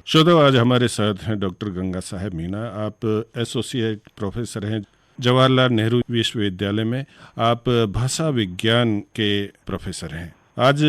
श्रोताओ, आज हमारे साथ हैं डॉक्टर गंगा साहब मीणा। आप एसोसिएट प्रोफेसर हैं जवाहरलाल नेहरू विश्वविद्यालय में। आप भाषा विज्ञान के प्रोफेसर हैं। आज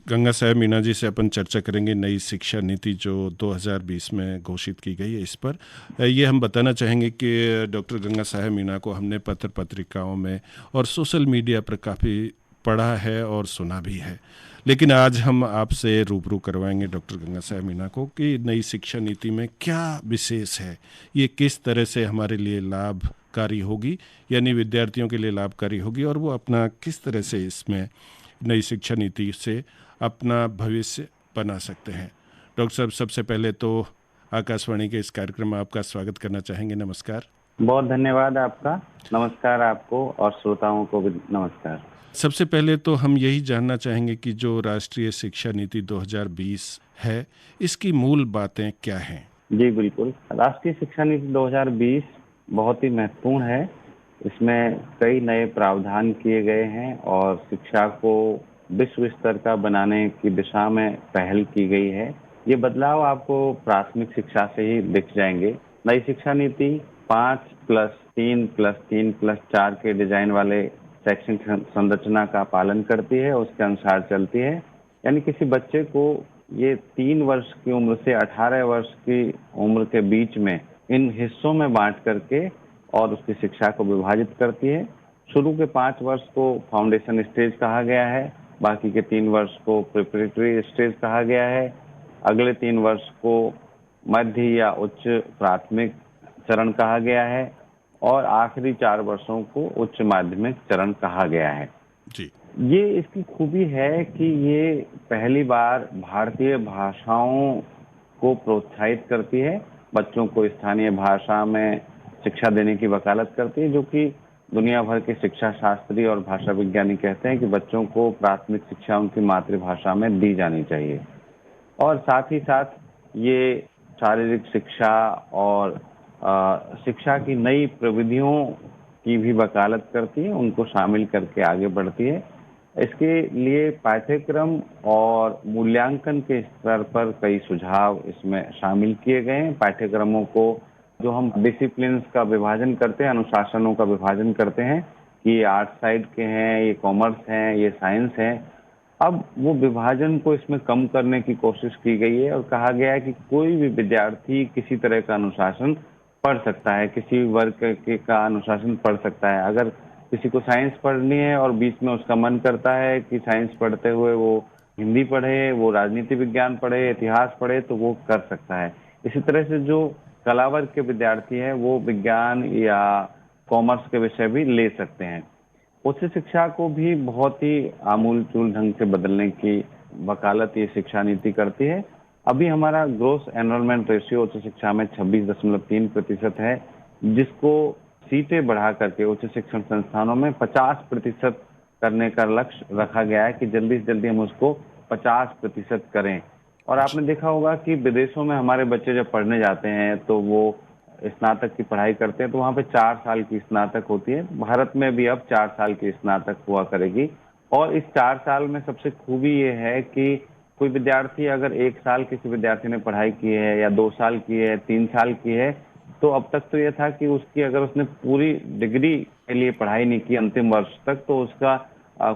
गंगा साहब मीणा जी से अपन चर्चा करेंगे नई शिक्षा नीति जो 2020 में घोषित की गई है इस पर। ये हम बताना चाहेंगे कि डॉक्टर गंगा साहब मीणा को हमने पत्र पत्रिकाओं में और सोशल मीडिया पर काफ़ी पढ़ा है और सुना भी है, लेकिन आज हम आपसे रूबरू करवाएंगे डॉक्टर गंगा साहब मीणा को कि नई शिक्षा नीति में क्या विशेष है, ये किस तरह से हमारे लिए लाभकारी होगी, यानी विद्यार्थियों के लिए लाभकारी होगी, और वो अपना किस तरह से इसमें नई शिक्षा नीति से अपना भविष्य बना सकते हैं। डॉक्टर साहब, सबसे पहले तो आकाशवाणी के इस कार्यक्रम में आपका स्वागत करना चाहेंगे। नमस्कार। बहुत धन्यवाद आपका। नमस्कार आपको और श्रोताओं को भी नमस्कार। सबसे पहले तो हम यही जानना चाहेंगे कि जो राष्ट्रीय शिक्षा नीति 2020 है, इसकी मूल बातें क्या हैं? जी बिल्कुल, राष्ट्रीय शिक्षा नीति 2020 बहुत ही महत्वपूर्ण है। इसमें कई नए प्रावधान किए गए हैं और शिक्षा को विश्व स्तर का बनाने की दिशा में पहल की गई है। ये बदलाव आपको प्राथमिक शिक्षा से ही दिख जाएंगे। नई शिक्षा नीति 5+3+3+4 के डिजाइन वाले शैक्षणिक संरचना का पालन करती है, उसके अनुसार चलती है। यानी किसी बच्चे को ये 3 वर्ष की उम्र से 18 वर्ष की उम्र के बीच में इन हिस्सों में बांट करके और उसकी शिक्षा को विभाजित करती है। शुरू के 5 वर्ष को फाउंडेशन स्टेज कहा गया है, बाकी के 3 वर्ष को प्रिपरेटरी स्टेज कहा गया है, अगले 3 वर्ष को मध्य या उच्च प्राथमिक चरण कहा गया है और आखिरी 4 वर्षों को उच्च माध्यमिक चरण कहा गया है। जी, ये इसकी खूबी है कि ये पहली बार भारतीय भाषाओं को प्रोत्साहित करती है, बच्चों को स्थानीय भाषा में शिक्षा देने की वकालत करती है, जो कि दुनिया भर के शिक्षा शास्त्री और भाषा विज्ञानी कहते हैं कि बच्चों को प्राथमिक शिक्षा उनकी मातृभाषा में दी जानी चाहिए। और साथ ही साथ ये शारीरिक शिक्षा और शिक्षा की नई प्रविधियों की भी वकालत करती है, उनको शामिल करके आगे बढ़ती है। इसके लिए पाठ्यक्रम और मूल्यांकन के स्तर पर कई सुझाव इसमें शामिल किए गए हैं। पाठ्यक्रमों को जो हम डिसिप्लिन्स का विभाजन करते हैं, अनुशासनों का विभाजन करते हैं कि ये आर्ट साइड के हैं, ये कॉमर्स हैं, ये साइंस हैं, अब वो विभाजन को इसमें कम करने की कोशिश की गई है और कहा गया है कि कोई भी विद्यार्थी किसी तरह का अनुशासन पढ़ सकता है, किसी वर्ग का अनुशासन पढ़ सकता है। अगर किसी को साइंस पढ़नी है और बीच में उसका मन करता है कि साइंस पढ़ते हुए वो हिंदी पढ़े, वो राजनीति विज्ञान पढ़े, इतिहास पढ़े, तो वो कर सकता है। इसी तरह से जो कला वर्ग के विद्यार्थी हैं वो विज्ञान या कॉमर्स के विषय भी ले सकते हैं। उच्च शिक्षा को भी बहुत ही आमूल-चूल ढंग से बदलने की वकालत ये शिक्षा नीति करती है। अभी हमारा ग्रोस एनरोलमेंट रेशियो उच्च शिक्षा में 26.3% है, जिसको सीटें बढ़ा करके उच्च शिक्षण संस्थानों में 50% करने का लक्ष्य रखा गया है कि जल्दी से जल्दी हम उसको 50% करें। और आपने देखा होगा कि विदेशों में हमारे बच्चे जब पढ़ने जाते हैं तो वो स्नातक की पढ़ाई करते हैं, तो वहाँ पे 4 साल की स्नातक होती है। भारत में भी अब 4 साल की स्नातक हुआ करेगी। और इस 4 साल में सबसे खूबी ये है कि कोई विद्यार्थी अगर 1 साल किसी विद्यार्थी ने पढ़ाई की है या 2 साल की है, 3 साल की है, तो अब तक तो ये था कि उसकी अगर उसने पूरी डिग्री के लिए पढ़ाई नहीं की अंतिम वर्ष तक, तो उसका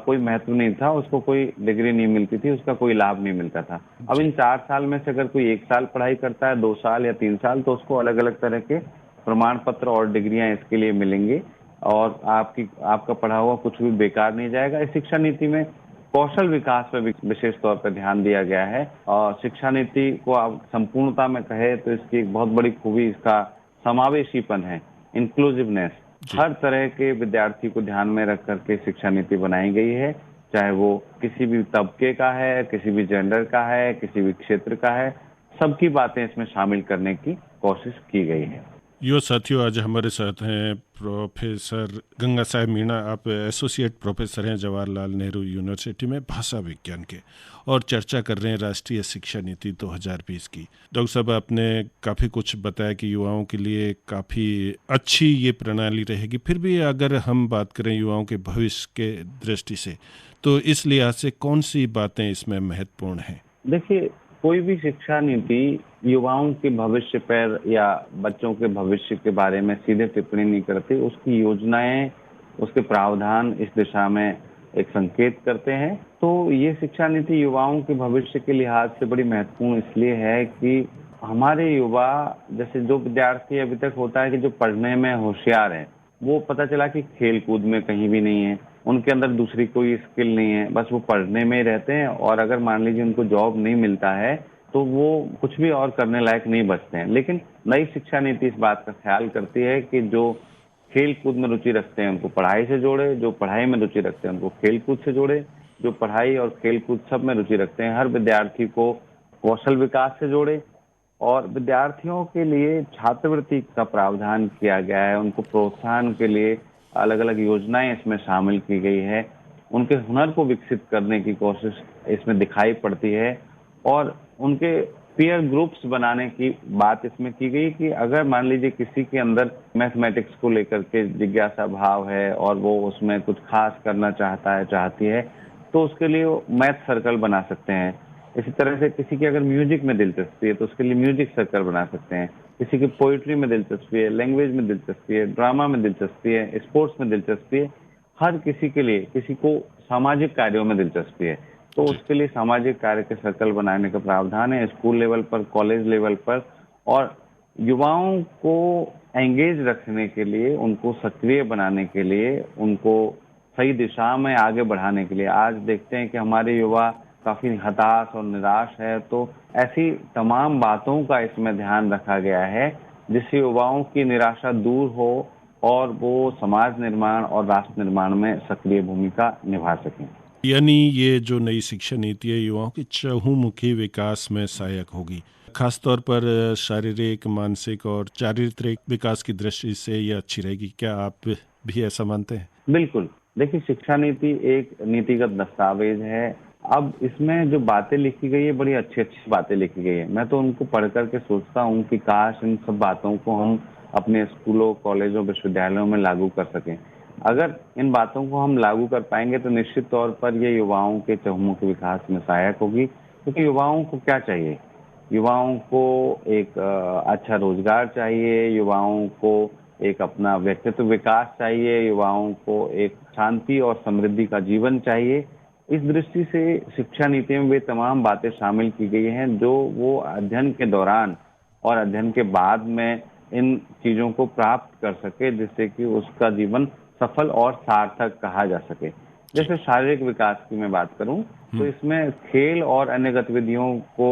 कोई महत्व नहीं था, उसको कोई डिग्री नहीं मिलती थी, उसका कोई लाभ नहीं मिलता था। अब इन 4 साल में से अगर कोई 1 साल पढ़ाई करता है, 2 साल या 3 साल, तो उसको अलग अलग तरह के प्रमाण पत्र और डिग्रियां इसके लिए मिलेंगे और आपका पढ़ा हुआ कुछ भी बेकार नहीं जाएगा। इस शिक्षा नीति में कौशल विकास पर विशेष तौर पर ध्यान दिया गया है और शिक्षा नीति को आप संपूर्णता में कहे तो इसकी एक बहुत बड़ी खूबी इसका समावेशीपन है, इंक्लूसिवनेस। हर तरह के विद्यार्थी को ध्यान में रख करके शिक्षा नीति बनाई गई है, चाहे वो किसी भी तबके का है, किसी भी जेंडर का है, किसी भी क्षेत्र का है, सबकी बातें इसमें शामिल करने की कोशिश की गई है। यो साथियों, आज हमारे साथ हैं प्रोफेसर गंगा साहब मीणा। आप एसोसिएट प्रोफेसर हैं जवाहरलाल नेहरू यूनिवर्सिटी में भाषा विज्ञान के, और चर्चा कर रहे हैं राष्ट्रीय शिक्षा नीति 2020 की। डॉक्टर साहब, आपने काफ़ी कुछ बताया कि युवाओं के लिए काफ़ी अच्छी ये प्रणाली रहेगी। फिर भी अगर हम बात करें युवाओं के भविष्य के दृष्टि से, तो इस लिहाज से कौन सी बातें इसमें महत्वपूर्ण हैं? देखिए, कोई भी शिक्षा नीति युवाओं के भविष्य पर या बच्चों के भविष्य के बारे में सीधे टिप्पणी नहीं करती। उसकी योजनाएं, उसके प्रावधान इस दिशा में एक संकेत करते हैं। तो ये शिक्षा नीति युवाओं के भविष्य के लिहाज से बड़ी महत्वपूर्ण इसलिए है कि हमारे युवा, जैसे जो विद्यार्थी अभी तक होता है कि जो पढ़ने में होशियार है, वो पता चला कि खेल कूद में कहीं भी नहीं है, उनके अंदर दूसरी कोई स्किल नहीं है, बस वो पढ़ने में ही रहते हैं। और अगर मान लीजिए उनको जॉब नहीं मिलता है तो वो कुछ भी और करने लायक नहीं बचते हैं। लेकिन नई शिक्षा नीति इस बात का ख्याल करती है कि जो खेल कूद में रुचि रखते हैं उनको पढ़ाई से जोड़े, जो पढ़ाई में रुचि रखते हैं उनको खेल कूद से जोड़े, जो पढ़ाई और खेल कूद सब में रुचि रखते हैं हर विद्यार्थी को कौशल विकास से जोड़े। और विद्यार्थियों के लिए छात्रवृत्ति का प्रावधान किया गया है, उनको प्रोत्साहन के लिए अलग अलग योजनाएं इसमें शामिल की गई है, उनके हुनर को विकसित करने की कोशिश इसमें दिखाई पड़ती है। और उनके पीयर ग्रुप्स बनाने की बात इसमें की गई कि अगर मान लीजिए किसी के अंदर मैथमेटिक्स को लेकर के जिज्ञासा भाव है और वो उसमें कुछ खास करना चाहता है, चाहती है, तो उसके लिए वो मैथ सर्कल बना सकते हैं। इसी तरह से किसी की अगर म्यूजिक में दिलचस्पी है तो उसके लिए म्यूजिक सर्कल बना सकते हैं। किसी की पोइट्री में दिलचस्पी है, लैंग्वेज में दिलचस्पी है, ड्रामा में दिलचस्पी है, स्पोर्ट्स में दिलचस्पी है, हर किसी के लिए, किसी को सामाजिक कार्यों में दिलचस्पी है तो जी। उसके लिए सामाजिक कार्य के सर्कल बनाने का प्रावधान है स्कूल लेवल पर, कॉलेज लेवल पर। और युवाओं को एंगेज रखने के लिए, उनको सक्रिय बनाने के लिए, उनको सही दिशा में आगे बढ़ाने के लिए आज देखते हैं कि हमारे युवा काफी हताश और निराश है। तो ऐसी तमाम बातों का इसमें ध्यान रखा गया है जिससे युवाओं की निराशा दूर हो और वो समाज निर्माण और राष्ट्र निर्माण में सक्रिय भूमिका निभा सकें। यानी ये जो नई शिक्षा नीति है युवाओं के चहुमुखी विकास में सहायक होगी, खासतौर पर शारीरिक, मानसिक और चारित्रिक विकास की दृष्टि से ये अच्छी रहेगी। क्या आप भी ऐसा मानते हैं? बिल्कुल। देखिए, शिक्षा नीति एक नीतिगत दस्तावेज है। अब इसमें जो बातें लिखी गई है, बड़ी अच्छी-अच्छी बातें लिखी गई है। मैं तो उनको पढ़ कर के सोचता हूँ कि काश इन सब बातों को हम अपने स्कूलों, कॉलेजों, विश्वविद्यालयों में लागू कर सकें। अगर इन बातों को हम लागू कर पाएंगे तो निश्चित तौर पर ये युवाओं के चहुमुखी विकास में सहायक होगी। क्योंकि युवाओं को क्या चाहिए? युवाओं को एक अच्छा रोजगार चाहिए, युवाओं को एक अपना व्यक्तित्व विकास चाहिए, युवाओं को एक शांति और समृद्धि का जीवन चाहिए। इस दृष्टि से शिक्षा नीति में वे तमाम बातें शामिल की गई हैं जो वो अध्ययन के दौरान और अध्ययन के बाद में इन चीजों को प्राप्त कर सके, जिससे कि उसका जीवन सफल और सार्थक कहा जा सके। जी। जैसे शारीरिक विकास की मैं बात करूं तो हम्म। इसमें खेल और अन्य गतिविधियों को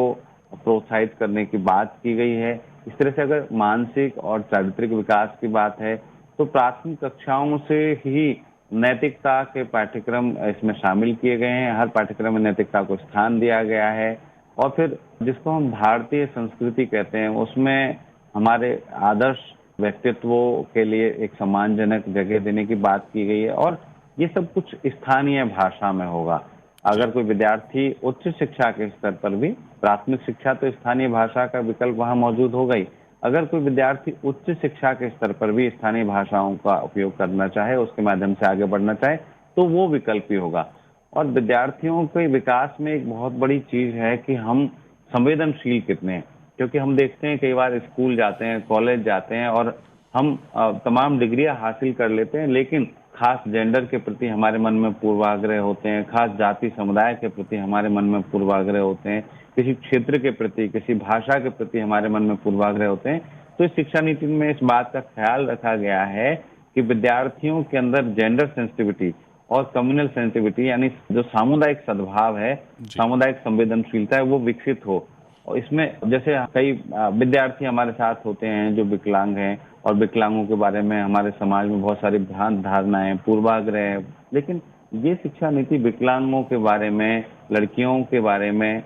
प्रोत्साहित करने की बात की गई है। इस तरह से अगर मानसिक और चारित्रिक विकास की बात है तो प्राथमिक कक्षाओं से ही नैतिकता के पाठ्यक्रम इसमें शामिल किए गए हैं। हर पाठ्यक्रम में नैतिकता को स्थान दिया गया है। और फिर जिसको हम भारतीय संस्कृति कहते हैं उसमें हमारे आदर्श व्यक्तित्वों के लिए एक सम्मानजनक जगह देने की बात की गई है। और ये सब कुछ स्थानीय भाषा में होगा। जी। अगर कोई विद्यार्थी उच्च शिक्षा के स्तर पर भी, प्राथमिक शिक्षा तो स्थानीय भाषा का विकल्प वहाँ मौजूद होगा ही, अगर कोई विद्यार्थी उच्च शिक्षा के स्तर पर भी स्थानीय भाषाओं का उपयोग करना चाहे, उसके माध्यम से आगे बढ़ना चाहे, तो वो विकल्प ही होगा। और विद्यार्थियों के विकास में एक बहुत बड़ी चीज है कि हम संवेदनशील कितने हैं। क्योंकि हम देखते हैं कई बार स्कूल जाते हैं, कॉलेज जाते हैं और हम तमाम डिग्रियां हासिल कर लेते हैं, लेकिन खास जेंडर के प्रति हमारे मन में पूर्वाग्रह होते हैं, खास जाति समुदाय के प्रति हमारे मन में पूर्वाग्रह होते हैं, किसी क्षेत्र के प्रति, किसी भाषा के प्रति हमारे मन में पूर्वाग्रह होते हैं। तो इस शिक्षा नीति में इस बात का ख्याल रखा गया है कि विद्यार्थियों के अंदर जेंडर सेंसिटिविटी और कम्युनल सेंसिटिविटी, यानी जो सामुदायिक सद्भाव है, जी। सामुदायिक संवेदनशीलता है, वो विकसित हो। और इसमें जैसे कई विद्यार्थी हमारे साथ होते हैं जो विकलांग हैं, और विकलांगों के बारे में हमारे समाज में बहुत सारी भ्रांत धारणाएं, पूर्वाग्रह है। लेकिन ये शिक्षा नीति विकलांगों के बारे में, लड़कियों के बारे में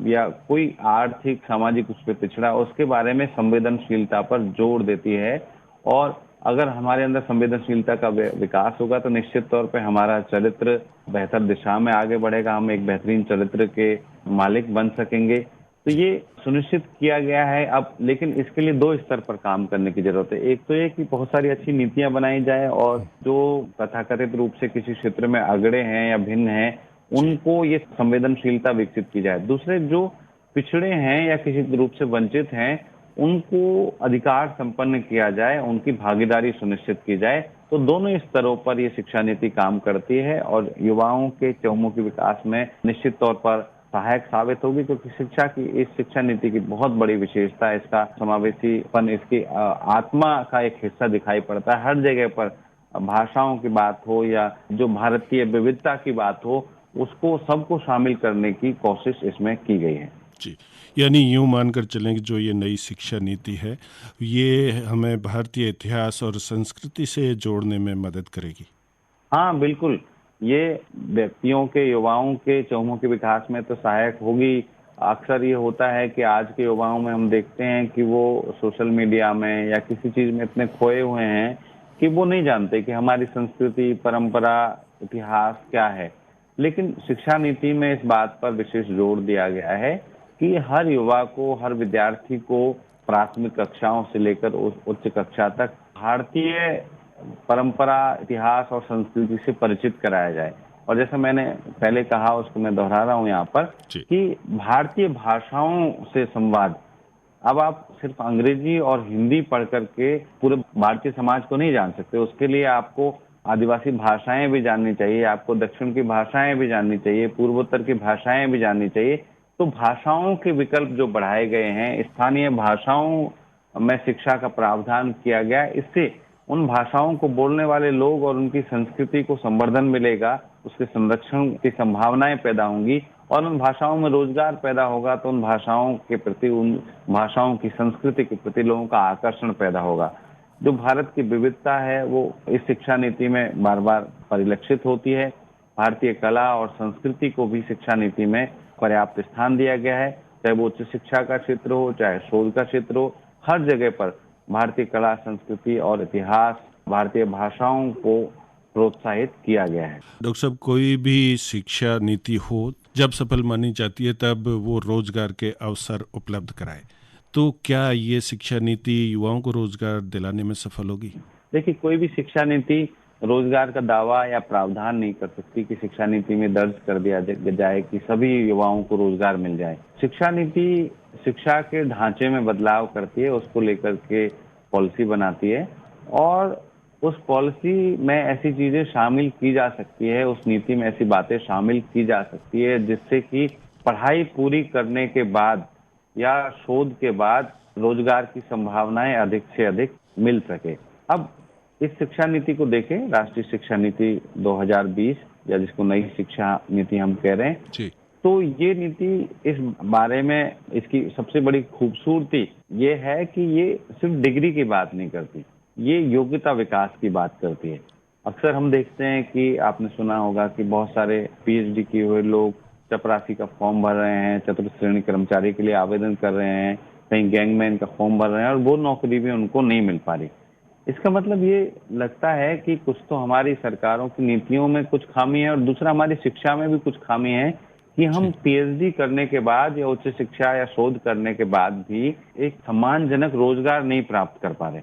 या कोई आर्थिक सामाजिक उस पर पिछड़ा, उसके बारे में संवेदनशीलता पर जोर देती है। और अगर हमारे अंदर संवेदनशीलता का विकास होगा तो निश्चित तौर पे हमारा चरित्र बेहतर दिशा में आगे बढ़ेगा, हम एक बेहतरीन चरित्र के मालिक बन सकेंगे। तो ये सुनिश्चित किया गया है। अब लेकिन इसके लिए दो स्तर पर काम करने की जरूरत है। एक तो ये कि बहुत सारी अच्छी नीतियां बनाई जाए और जो तथाकथित रूप से किसी क्षेत्र में अगड़े हैं या भिन्न हैं, जी। उनको ये संवेदनशीलता विकसित की जाए। दूसरे, जो पिछड़े हैं या किसी रूप से वंचित हैं, उनको अधिकार संपन्न किया जाए, उनकी भागीदारी सुनिश्चित की जाए। तो दोनों ही स्तरों पर ये शिक्षा नीति काम करती है और युवाओं के चहुमुखी विकास में निश्चित तौर पर सहायक साबित होगी, क्योंकि इस शिक्षा नीति की बहुत बड़ी विशेषता है इसका समावेशीपन, इसकी आत्मा का एक हिस्सा दिखाई पड़ता है। हर जगह पर भाषाओं की बात हो या जो भारतीय विविधता की बात हो, उसको सबको शामिल करने की कोशिश इसमें की गई है। जी, यानी यूँ मानकर चलें कि जो ये नई शिक्षा नीति है, ये हमें भारतीय इतिहास और संस्कृति से जोड़ने में मदद करेगी। हाँ, बिल्कुल। ये व्यक्तियों के, युवाओं के चहुमुखी विकास में तो सहायक होगी। अक्सर ये होता है कि आज के युवाओं में हम देखते हैं कि वो सोशल मीडिया में या किसी चीज़ में इतने खोए हुए हैं कि वो नहीं जानते कि हमारी संस्कृति, परंपरा, इतिहास क्या है। लेकिन शिक्षा नीति में इस बात पर विशेष जोर दिया गया है कि हर युवा को, हर विद्यार्थी को प्राथमिक कक्षाओं से लेकर उच्च कक्षा तक भारतीय परंपरा, इतिहास और संस्कृति से परिचित कराया जाए। और जैसा मैंने पहले कहा, उसको मैं दोहरा रहा हूँ यहाँ पर जी। कि भारतीय भाषाओं से संवाद। अब आप सिर्फ अंग्रेजी और हिंदी पढ़ करके पूरे भारतीय समाज को नहीं जान सकते। उसके लिए आपको आदिवासी भाषाएं भी जाननी चाहिए, आपको दक्षिण की भाषाएं भी जाननी चाहिए, पूर्वोत्तर की भाषाएं भी जाननी चाहिए। तो भाषाओं के विकल्प जो बढ़ाए गए हैं, स्थानीय भाषाओं में शिक्षा का प्रावधान किया गया, इससे उन भाषाओं को बोलने वाले लोग और उनकी संस्कृति को संवर्धन मिलेगा, उसके संरक्षण की संभावनाएं पैदा होंगी और उन भाषाओं में रोजगार पैदा होगा। तो उन भाषाओं के प्रति, उन भाषाओं की संस्कृति के प्रति लोगों का आकर्षण पैदा होगा। जो भारत की विविधता है वो इस शिक्षा नीति में बार बार परिलक्षित होती है। भारतीय कला और संस्कृति को भी शिक्षा नीति में पर्याप्त स्थान दिया गया है, चाहे वो उच्च शिक्षा का क्षेत्र हो, चाहे शोध का क्षेत्र हो। हर जगह पर भारतीय कला, संस्कृति और इतिहास, भारतीय भाषाओं को प्रोत्साहित किया गया है। डॉक्टर साहब, कोई भी शिक्षा नीति हो, जब सफल मानी जाती है तब वो रोजगार के अवसर उपलब्ध कराए। तो क्या ये शिक्षा नीति युवाओं को रोजगार दिलाने में सफल होगी? देखिए, कोई भी शिक्षा नीति रोजगार का दावा या प्रावधान नहीं कर सकती कि शिक्षा नीति में दर्ज कर दिया जाए कि सभी युवाओं को रोजगार मिल जाए। शिक्षा नीति शिक्षा के ढांचे में बदलाव करती है, उसको लेकर के पॉलिसी बनाती है और उस पॉलिसी में ऐसी चीजें शामिल की जा सकती है, उस नीति में ऐसी बातें शामिल की जा सकती है जिससे कि पढ़ाई पूरी करने के बाद या शोध के बाद रोजगार की संभावनाएं अधिक से अधिक मिल सके। अब इस शिक्षा नीति को देखें, राष्ट्रीय शिक्षा नीति 2020 या जिसको नई शिक्षा नीति हम कह रहे हैं, जी। तो ये नीति इस बारे में, इसकी सबसे बड़ी खूबसूरती ये है कि ये सिर्फ डिग्री की बात नहीं करती, ये योग्यता विकास की बात करती है। अक्सर हम देखते हैं कि आपने सुना होगा कि बहुत सारे पीएचडी किए हुए लोग चपरासी का फॉर्म भर रहे हैं, चतुर्थ श्रेणी कर्मचारी के लिए आवेदन कर रहे हैं, कहीं गैंगमैन का फॉर्म भर रहे हैं और वो नौकरी भी उनको नहीं मिल पा रही। इसका मतलब ये लगता है कि कुछ तो हमारी सरकारों की नीतियों में कुछ खामी है और दूसरा हमारी शिक्षा में भी कुछ खामी है कि हम पीएचडी करने के बाद या उच्च शिक्षा या शोध करने के बाद भी एक सम्मानजनक रोजगार नहीं प्राप्त कर पा रहे।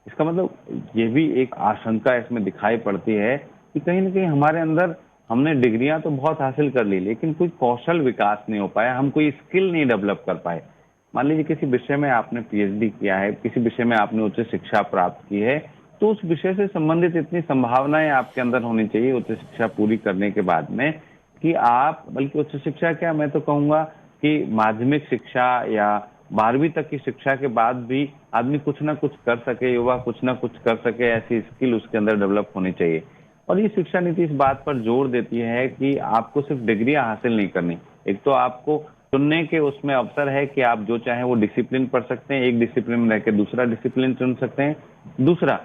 इसका मतलब ये भी एक आशंका इसमें दिखाई पड़ती है कि कहीं ना कहीं हमारे अंदर, हमने डिग्रियां तो बहुत हासिल कर ली लेकिन कोई कौशल विकास नहीं हो पाया, हम कोई स्किल नहीं डेवलप कर पाए। मान लीजिए किसी विषय में आपने पीएचडी किया है, किसी विषय में आपने उच्च शिक्षा प्राप्त की है, तो उस विषय से संबंधित इतनी संभावनाएं आपके अंदर होनी चाहिए उच्च शिक्षा पूरी करने के बाद में कि आप, बल्कि उच्च शिक्षा क्या, मैं तो कहूँगा कि माध्यमिक शिक्षा या 12वीं तक की शिक्षा के बाद भी आदमी कुछ ना कुछ कर सके, युवा कुछ ना कुछ कर सके, ऐसी स्किल उसके अंदर डेवलप होनी चाहिए। और ये शिक्षा नीति इस बात पर जोर देती है कि आपको सिर्फ डिग्रियां हासिल नहीं करनी, एक तो आपको चुनने के उसमें अवसर है कि आप जो चाहें वो डिसिप्लिन पढ़ सकते हैं, एक डिसिप्लिन में रहकर दूसरा डिसिप्लिन चुन सकते हैं। दूसरा,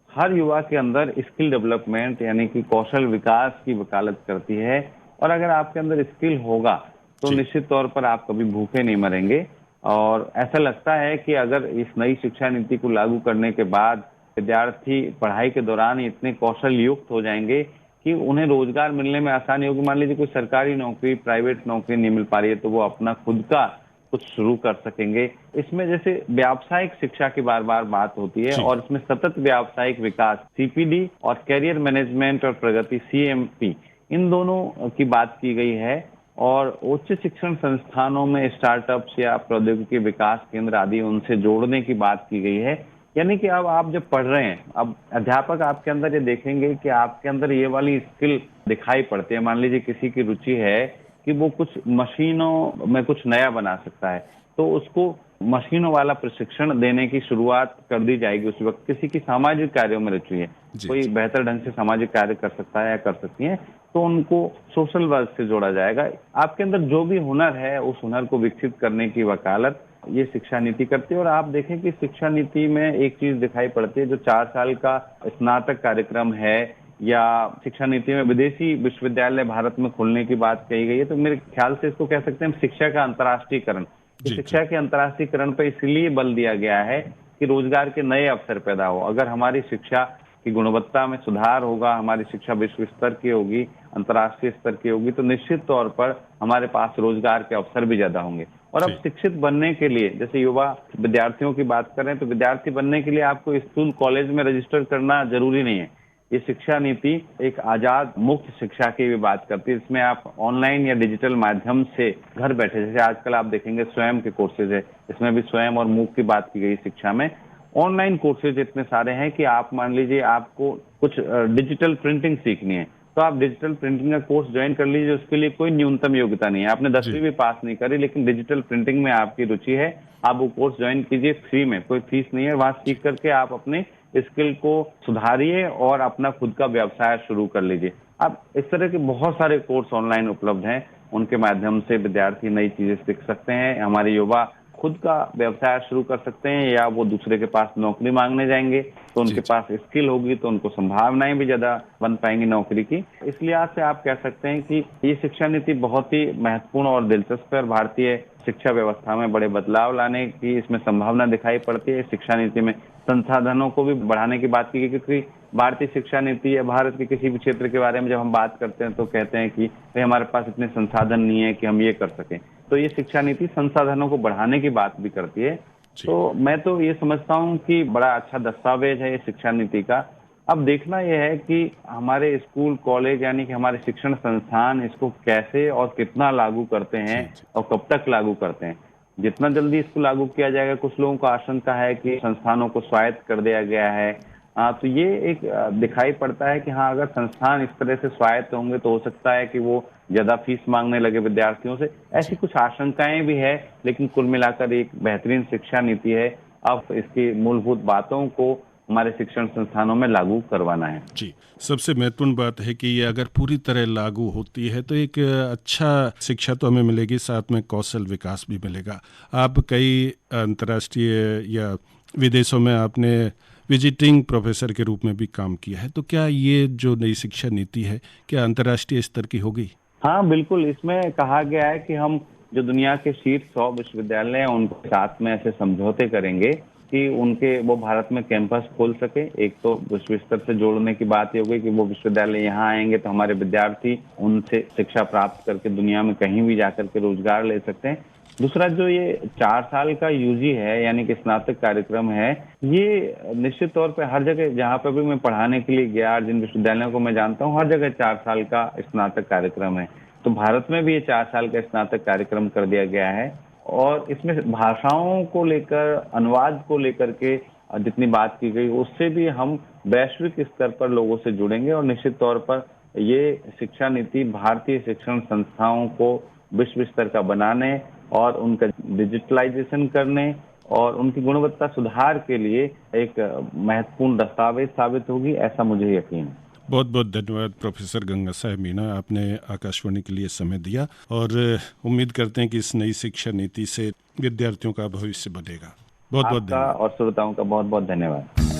हर युवा के अंदर स्किल डेवलपमेंट यानी कि कौशल विकास की वकालत करती है और अगर आपके अंदर स्किल होगा तो निश्चित तौर पर आप कभी भूखे नहीं मरेंगे। और ऐसा लगता है कि अगर इस नई शिक्षा नीति को लागू करने के बाद विद्यार्थी पढ़ाई के दौरान इतने कौशल युक्त हो जाएंगे कि उन्हें रोजगार मिलने में आसानी होगी। मान लीजिए कोई सरकारी नौकरी, प्राइवेट नौकरी नहीं मिल पा रही है तो वो अपना खुद का कुछ शुरू कर सकेंगे। इसमें जैसे व्यावसायिक शिक्षा की बार बार बात होती है और इसमें सतत व्यावसायिक विकास सीपीडी और कैरियर मैनेजमेंट और प्रगति सीएमपी, इन दोनों की बात की गई है और उच्च शिक्षण संस्थानों में स्टार्टअप्स या प्रौद्योगिकी विकास केंद्र आदि उनसे जोड़ने की बात की गई है। यानी कि अब आप जब पढ़ रहे हैं, अब अध्यापक आपके अंदर ये देखेंगे कि आपके अंदर ये वाली स्किल दिखाई पड़ती है। मान लीजिए किसी की रुचि है कि वो कुछ मशीनों में कुछ नया बना सकता है, तो उसको मशीनों वाला प्रशिक्षण देने की शुरुआत कर दी जाएगी। उस वक्त किसी की सामाजिक कार्यों में रुचि है, जी कोई जी। बेहतर ढंग से सामाजिक कार्य कर सकता है या कर सकती है, तो उनको सोशल वर्क से जोड़ा जाएगा। आपके अंदर जो भी हुनर है उस हुनर को विकसित करने की वकालत ये शिक्षा नीति करती है। और आप देखें कि शिक्षा नीति में एक चीज दिखाई पड़ती है, जो 4 साल का स्नातक कार्यक्रम है, या शिक्षा नीति में विदेशी विश्वविद्यालय भारत में खोलने की बात कही गई है, तो मेरे ख्याल से इसको कह सकते हैं शिक्षा का अंतर्राष्ट्रीयकरण। जी जी। शिक्षा के अंतर्राष्ट्रीयकरण पर इसलिए बल दिया गया है कि रोजगार के नए अवसर पैदा हो। अगर हमारी शिक्षा की गुणवत्ता में सुधार होगा, हमारी शिक्षा विश्व स्तर की होगी, अंतर्राष्ट्रीय स्तर की होगी, तो निश्चित तौर पर हमारे पास रोजगार के अवसर भी ज्यादा होंगे। और अब जी शिक्षित बनने के लिए, जैसे युवा विद्यार्थियों की बात करें, तो विद्यार्थी बनने के लिए आपको स्कूल कॉलेज में रजिस्टर करना जरूरी नहीं है। ये शिक्षा नीति एक आजाद मुक्त शिक्षा की भी बात करती है। इसमें आप ऑनलाइन या डिजिटल माध्यम से घर बैठे, जैसे आजकल आप देखेंगे स्वयं के कोर्सेज है, इसमें भी स्वयं और मूक की बात की गई। शिक्षा में ऑनलाइन कोर्सेज इतने सारे हैं कि आप मान लीजिए आपको कुछ डिजिटल प्रिंटिंग सीखनी है, तो आप डिजिटल प्रिंटिंग का कोर्स ज्वाइन कर लीजिए। उसके लिए कोई न्यूनतम योग्यता नहीं है, आपने 10वीं जी भी पास नहीं करी, लेकिन डिजिटल प्रिंटिंग में आपकी रुचि है, आप वो कोर्स ज्वाइन कीजिए फ्री में, कोई फीस नहीं है। वहां सीख करके आप अपने स्किल को सुधारिए और अपना खुद का व्यवसाय शुरू कर लीजिए। अब इस तरह के बहुत सारे कोर्स ऑनलाइन उपलब्ध हैं, उनके माध्यम से विद्यार्थी नई चीजें सीख सकते हैं। हमारे युवा खुद का व्यवसाय शुरू कर सकते हैं, या वो दूसरे के पास नौकरी मांगने जाएंगे तो जी उनके जी। पास स्किल होगी, तो उनको संभावनाएं भी ज्यादा बन पाएंगी नौकरी की। इसलिए आज से आप कह सकते हैं कि ये शिक्षा नीति बहुत ही महत्वपूर्ण और दिलचस्प है, और भारतीय शिक्षा व्यवस्था में बड़े बदलाव लाने की इसमें संभावना दिखाई पड़ती है। शिक्षा नीति में संसाधनों को भी बढ़ाने की बात की गई, क्योंकि भारतीय शिक्षा नीति या भारत के किसी भी क्षेत्र के बारे में जब हम बात करते हैं तो कहते हैं कि भाई हमारे पास इतने संसाधन नहीं है कि हम ये कर सकें। तो ये शिक्षा नीति संसाधनों को बढ़ाने की बात भी करती है। जी तो मैं तो ये समझता हूँ कि बड़ा अच्छा दस्तावेज है ये शिक्षा नीति का। अब देखना यह है कि हमारे स्कूल कॉलेज यानी कि हमारे शिक्षण संस्थान इसको कैसे और कितना लागू करते हैं जी जी। और कब तक लागू करते हैं। जितना जल्दी इसको लागू किया जाएगा, कुछ लोगों को आशंका है कि संस्थानों को स्वायत्त कर दिया गया है। तो ये एक दिखाई पड़ता है कि हाँ, अगर संस्थान इस तरह से स्वायत्त होंगे तो हो सकता है कि वो ज्यादा फीस मांगने लगे विद्यार्थियों से। ऐसी जी कुछ आशंकाएं भी है, लेकिन कुल मिलाकर एक बेहतरीन शिक्षा नीति है। अब इसकी मूलभूत बातों को हमारे शिक्षण संस्थानों में लागू करवाना है। जी। सबसे महत्वपूर्ण बात है कि ये अगर पूरी तरह लागू होती है तो एक अच्छा शिक्षा तो हमें मिलेगी, साथ में कौशल विकास भी मिलेगा। आप कई अंतर्राष्ट्रीय या विदेशों में आपने विजिटिंग प्रोफेसर के रूप में भी काम किया है, तो क्या ये जो नई शिक्षा नीति है क्या अंतर्राष्ट्रीय स्तर की होगी? हाँ बिल्कुल, इसमें कहा गया है कि हम जो दुनिया के शीर्ष 100 विश्वविद्यालय हैं उनके साथ में ऐसे समझौते करेंगे कि उनके वो भारत में कैंपस खोल सके। एक तो विश्व स्तर से जोड़ने की बात ये हो गई कि वो विश्वविद्यालय यहाँ आएंगे तो हमारे विद्यार्थी उनसे शिक्षा प्राप्त करके दुनिया में कहीं भी जाकर के रोजगार ले सकते हैं। दूसरा, जो ये 4 साल का यूजी है यानी कि स्नातक कार्यक्रम है, ये निश्चित तौर पे हर जगह जहाँ पे भी मैं पढ़ाने के लिए गया, जिन विश्वविद्यालयों को मैं जानता हूँ, हर जगह 4 साल का स्नातक कार्यक्रम है। तो भारत में भी ये 4 साल का स्नातक कार्यक्रम कर दिया गया है। और इसमें भाषाओं को लेकर, अनुवाद को लेकर के जितनी बात की गई, उससे भी हम वैश्विक स्तर पर लोगों से जुड़ेंगे। और निश्चित तौर पर ये शिक्षा नीति भारतीय शिक्षण संस्थाओं को विश्व स्तर का बनाने और उनका डिजिटलाइजेशन करने और उनकी गुणवत्ता सुधार के लिए एक महत्वपूर्ण दस्तावेज साबित होगी, ऐसा मुझे यकीन है। बहुत बहुत धन्यवाद प्रोफेसर गंगा साहेब मीणा, आपने आकाशवाणी के लिए समय दिया और उम्मीद करते हैं कि इस नई शिक्षा नीति से विद्यार्थियों का भविष्य बनेगा। बहुत बहुत आपका धन्यवाद। और श्रोताओं का बहुत बहुत धन्यवाद।